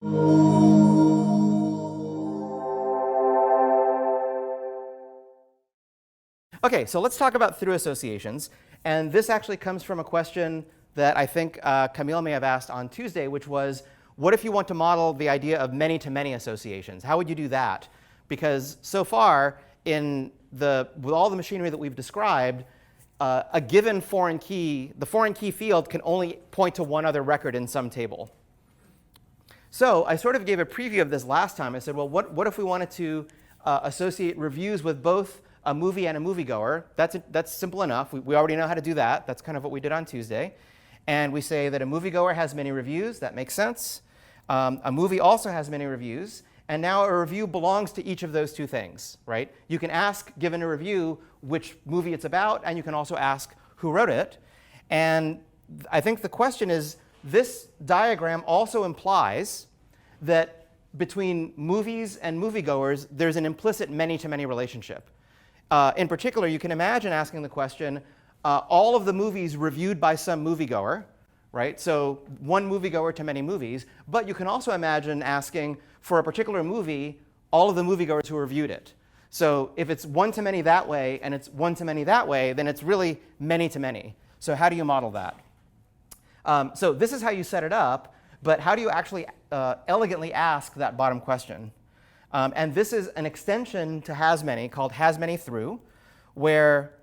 Okay, so let's talk about through associations. And this actually comes from a question that I think Camille may have asked on Tuesday, which was, what if you want to model the idea of many-to-many associations? How would you do that? Because so far, with all the machinery that we've described, a given foreign key, the foreign key field can only point to one other record in some table. So I sort of gave a preview of this last time. I said, well, what if we wanted to associate reviews with both a movie and a moviegoer? That's simple enough. We already know how to do that. That's kind of what we did on Tuesday. And we say that a moviegoer has many reviews. That makes sense. A movie also has many reviews. And now a review belongs to each of those two things, right? You can ask, given a review, which movie it's about, and you can also ask who wrote it. And I think the question is, this diagram also implies that between movies and moviegoers, there's an implicit many-to-many relationship. In particular, you can imagine asking the question, all of the movies reviewed by some moviegoer, right? So one moviegoer to many movies. But you can also imagine asking, for a particular movie, all of the moviegoers who reviewed it. So if it's one-to-many that way and it's one-to-many that way, then it's really many-to-many. So how do you model that? So this is how you set it up. But how do you actually elegantly ask that bottom question? And this is an extension to has many called has many through, where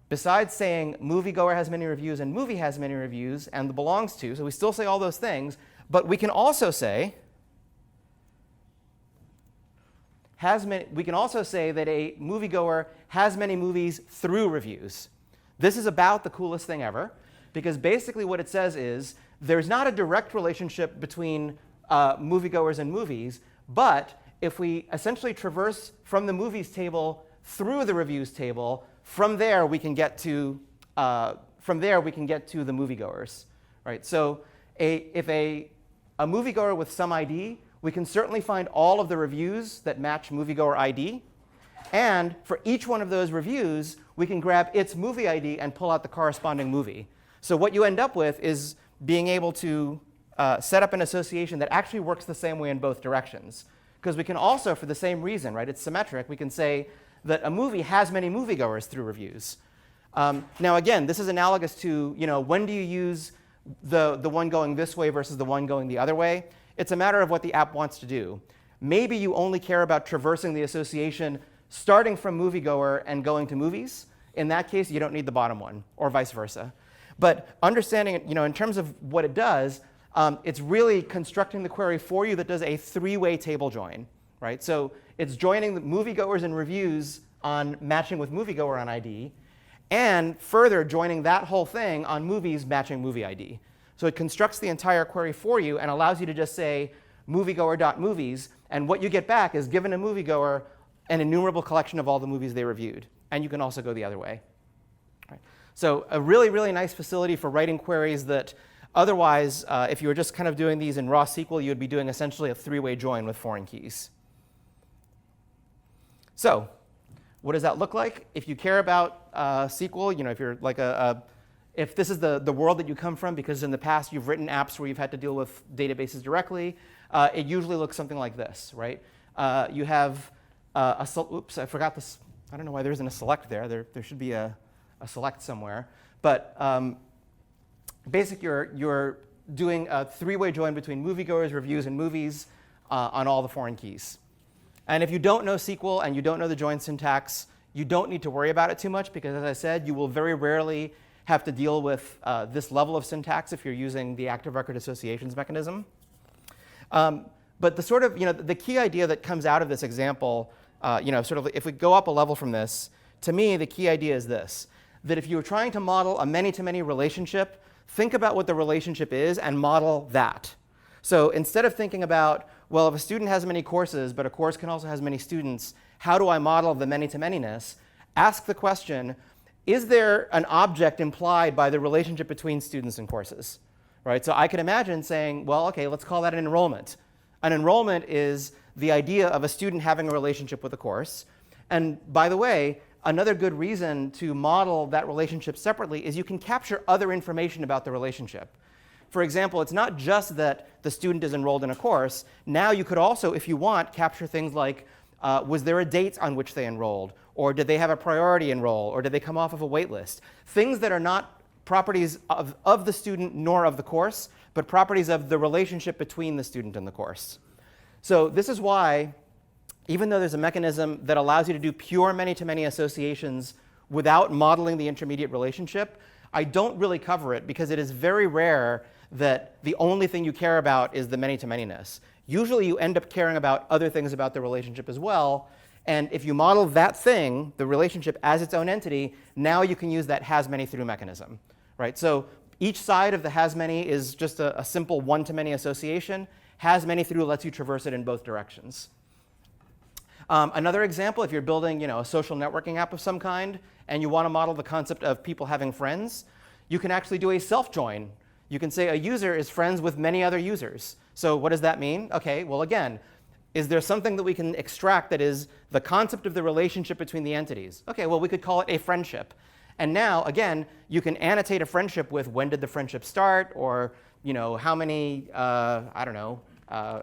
besides saying moviegoer has many reviews and movie has many reviews and the belongs to, so we still say all those things, but we can also say we can also say that a moviegoer has many movies through reviews. This is about the coolest thing ever, because basically what it says is there's not a direct relationship between moviegoers and movies, but if we essentially traverse from the movies table through the reviews table, from there we can get to the moviegoers, right? So if a moviegoer with some ID, we can certainly find all of the reviews that match moviegoer ID. And for each one of those reviews, we can grab its movie ID and pull out the corresponding movie. So what you end up with is being able to set up an association that actually works the same way in both directions. Because we can also, for the same reason, right, it's symmetric, we can say that a movie has many moviegoers through reviews. Now again, this is analogous to, when do you use the one going this way versus the one going the other way? It's a matter of what the app wants to do. Maybe you only care about traversing the association starting from moviegoer and going to movies. In that case, you don't need the bottom one, or vice versa. But understanding it, in terms of what it does, it's really constructing the query for you that does a three-way table join, right? So it's joining the moviegoers and reviews on matching with moviegoer on ID, and further joining that whole thing on movies matching movie ID. So it constructs the entire query for you and allows you to just say moviegoer.movies, and what you get back is, given a moviegoer, an innumerable collection of all the movies they reviewed. And you can also go the other way. Right. So a really, really nice facility for writing queries that otherwise, if you were just kind of doing these in raw SQL, you would be doing essentially a three-way join with foreign keys. So what does that look like? If you care about SQL, if you're like if this is the world that you come from, because in the past you've written apps where you've had to deal with databases directly, it usually looks something like this, right? You have oops, I forgot this. I don't know why there isn't a select there. There should be a select somewhere. But basically, you're doing a three-way join between moviegoers, reviews, and movies on all the foreign keys. And if you don't know SQL and you don't know the join syntax, you don't need to worry about it too much, because as I said, you will very rarely have to deal with this level of syntax if you're using the active record associations mechanism. But the sort of, the key idea that comes out of this example, sort of if we go up a level from this, to me, the key idea is this, that if you were trying to model a many-to-many relationship, think about what the relationship is and model that. So instead of thinking about, well, if a student has many courses, but a course can also have many students, how do I model the many-to-manyness? Ask the question, is there an object implied by the relationship between students and courses? Right? So I can imagine saying, well, OK, let's call that an enrollment. An enrollment is the idea of a student having a relationship with a course. And by the way, another good reason to model that relationship separately is you can capture other information about the relationship. For example, it's not just that the student is enrolled in a course. Now you could also, if you want, capture things like, was there a date on which they enrolled? Or did they have a priority enroll? Or did they come off of a wait list? Things that are not properties of the student nor of the course, but properties of the relationship between the student and the course. So this is why, even though there's a mechanism that allows you to do pure many-to-many associations without modeling the intermediate relationship, I don't really cover it because it is very rare that the only thing you care about is the many-to-manyness. Usually you end up caring about other things about the relationship as well. And if you model that thing, the relationship, as its own entity, now you can use that has-many-through mechanism. Right? So each side of the has-many is just a simple one-to-many association. Has-many-through lets you traverse it in both directions. Another example, if you're building a social networking app of some kind, and you want to model the concept of people having friends, you can actually do a self-join. You can say a user is friends with many other users. So what does that mean? OK, well, again, is there something that we can extract that is the concept of the relationship between the entities? OK, well, we could call it a friendship. And now, again, you can annotate a friendship with when did the friendship start, or how many, I don't know,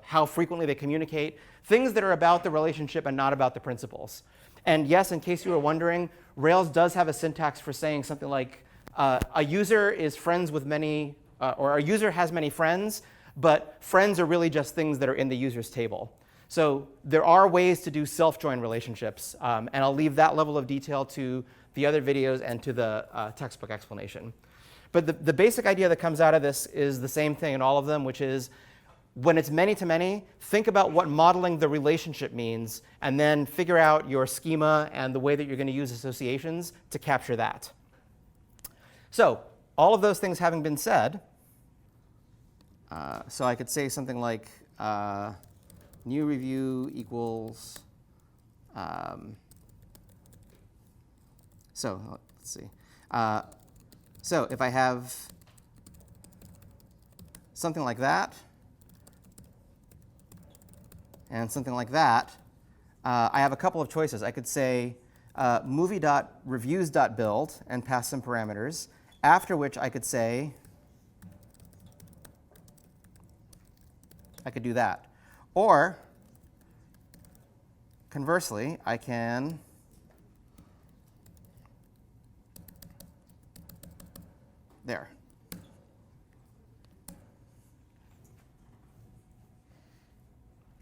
how frequently they communicate. Things that are about the relationship and not about the principles. And yes, in case you were wondering, Rails does have a syntax for saying something like a user is friends with many, or a user has many friends, but friends are really just things that are in the user's table. So there are ways to do self-join relationships, and I'll leave that level of detail to the other videos and to the textbook explanation. But the basic idea that comes out of this is the same thing in all of them, which is when it's many-to-many, think about what modeling the relationship means, and then figure out your schema and the way that you're going to use associations to capture that. So all of those things having been said, so I could say something like new review equals, so let's see. So if I have something like that, and something like that, I have a couple of choices. I could say movie.reviews.build and pass some parameters, after which I could say, I could do that. Or conversely, I can there.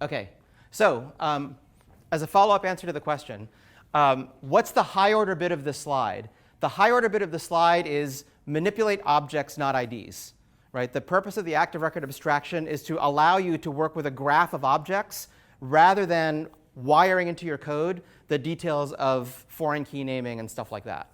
OK, so as a follow-up answer to the question, what's the high-order bit of this slide? The high-order bit of the slide is manipulate objects, not IDs. Right? The purpose of the active record abstraction is to allow you to work with a graph of objects rather than wiring into your code the details of foreign key naming and stuff like that.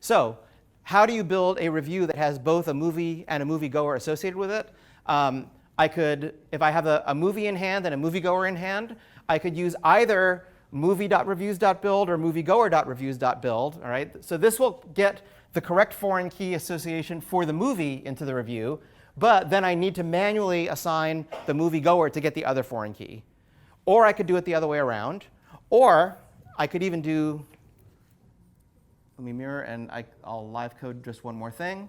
So how do you build a review that has both a movie and a moviegoer associated with it? I could, if I have a movie in hand and a moviegoer in hand, I could use either movie.reviews.build or moviegoer.reviews.build. All right? So this will get the correct foreign key association for the movie into the review, but then I need to manually assign the moviegoer to get the other foreign key. Or I could do it the other way around. Or I could even do, let me mirror, and I'll live code just one more thing.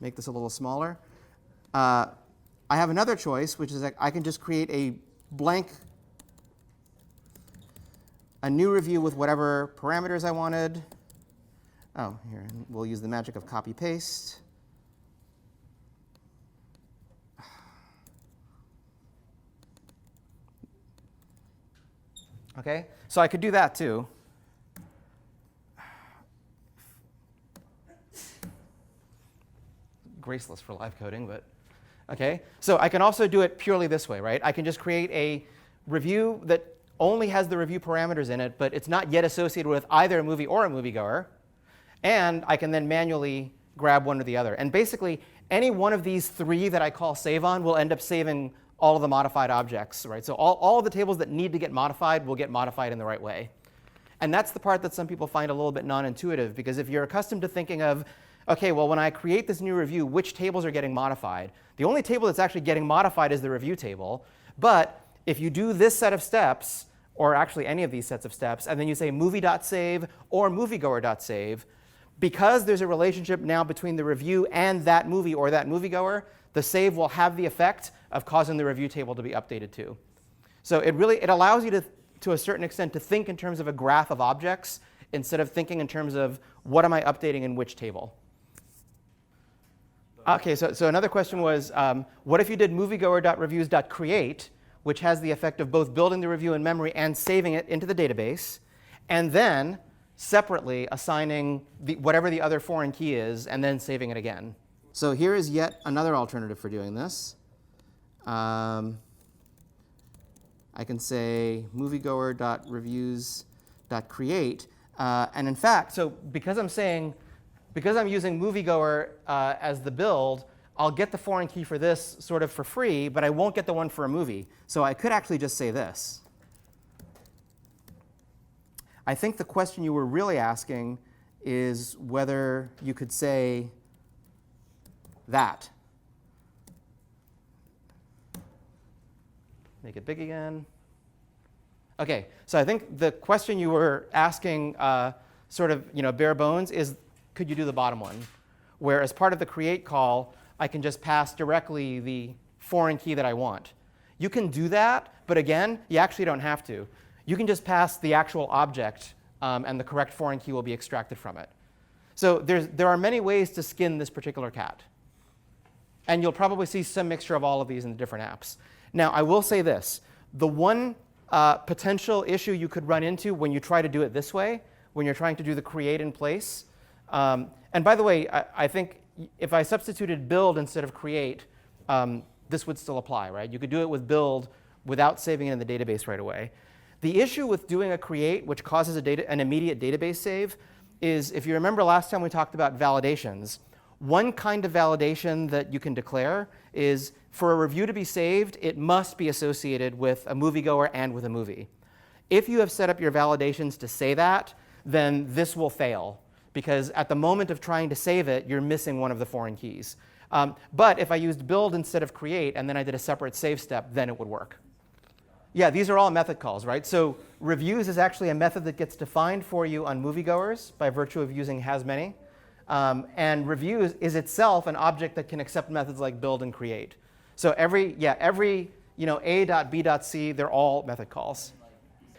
Make this a little smaller. I have another choice, which is that I can just create a blank, a new review with whatever parameters I wanted. Oh, here, we'll use the magic of copy-paste. OK, so I could do that too. Graceless for live coding, but OK. So I can also do it purely this way, right? I can just create a review that only has the review parameters in it, but it's not yet associated with either a movie or a moviegoer. And I can then manually grab one or the other. And basically, any one of these three that I call save on will end up saving all of the modified objects. Right? So all of the tables that need to get modified will get modified in the right way. And that's the part that some people find a little bit non-intuitive, because if you're accustomed to thinking of, OK, well, when I create this new review, which tables are getting modified? The only table that's actually getting modified is the review table. But if you do this set of steps, or actually any of these sets of steps, and then you say movie.save or moviegoer.save, because there's a relationship now between the review and that movie or that moviegoer, the save will have the effect of causing the review table to be updated too. So it allows you to a certain extent to think in terms of a graph of objects instead of thinking in terms of what am I updating in which table. OK, so another question was, what if you did moviegoer.reviews.create, which has the effect of both building the review in memory and saving it into the database, and then separately assigning whatever the other foreign key is, and then saving it again. So here is yet another alternative for doing this. I can say moviegoer.reviews.create. And in fact, so because I'm using moviegoer as the build, I'll get the foreign key for this sort of for free, but I won't get the one for a movie. So I could actually just say this. I think the question you were really asking is whether you could say that. Make it big again. OK, so I think the question you were asking sort of bare bones is, could you do the bottom one? Where as part of the create call, I can just pass directly the foreign key that I want. You can do that, but again, you actually don't have to. You can just pass the actual object, and the correct foreign key will be extracted from it. So there are many ways to skin this particular cat. And you'll probably see some mixture of all of these in the different apps. Now, I will say this. The one potential issue you could run into when you try to do it this way, when you're trying to do the create in place, and by the way, I think if I substituted build instead of create, this would still apply, right? You could do it with build without saving it in the database right away. The issue with doing a create, which causes an immediate database save, is if you remember last time we talked about validations, one kind of validation that you can declare is for a review to be saved, it must be associated with a moviegoer and with a movie. If you have set up your validations to say that, then this will fail, because at the moment of trying to save it, you're missing one of the foreign keys. But if I used build instead of create, and then I did a separate save step, then it would work. Yeah, these are all method calls, right? So reviews is actually a method that gets defined for you on moviegoers by virtue of using hasMany. And reviews is itself an object that can accept methods like build and create. So every A.B.C, they're all method calls.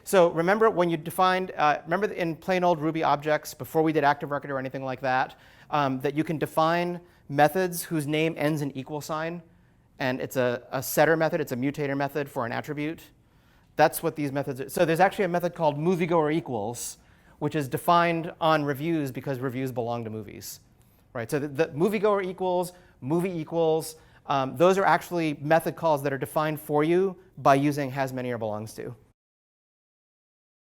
So remember when you defined, remember in plain old Ruby objects, before we did active record or anything like that, that you can define methods whose name ends in equal sign. And it's a setter method. It's a mutator method for an attribute. That's what these methods are. So there's actually a method called moviegoer equals, which is defined on reviews because reviews belong to movies, right? So the moviegoer equals, movie equals, those are actually method calls that are defined for you by using hasMany or belongs to.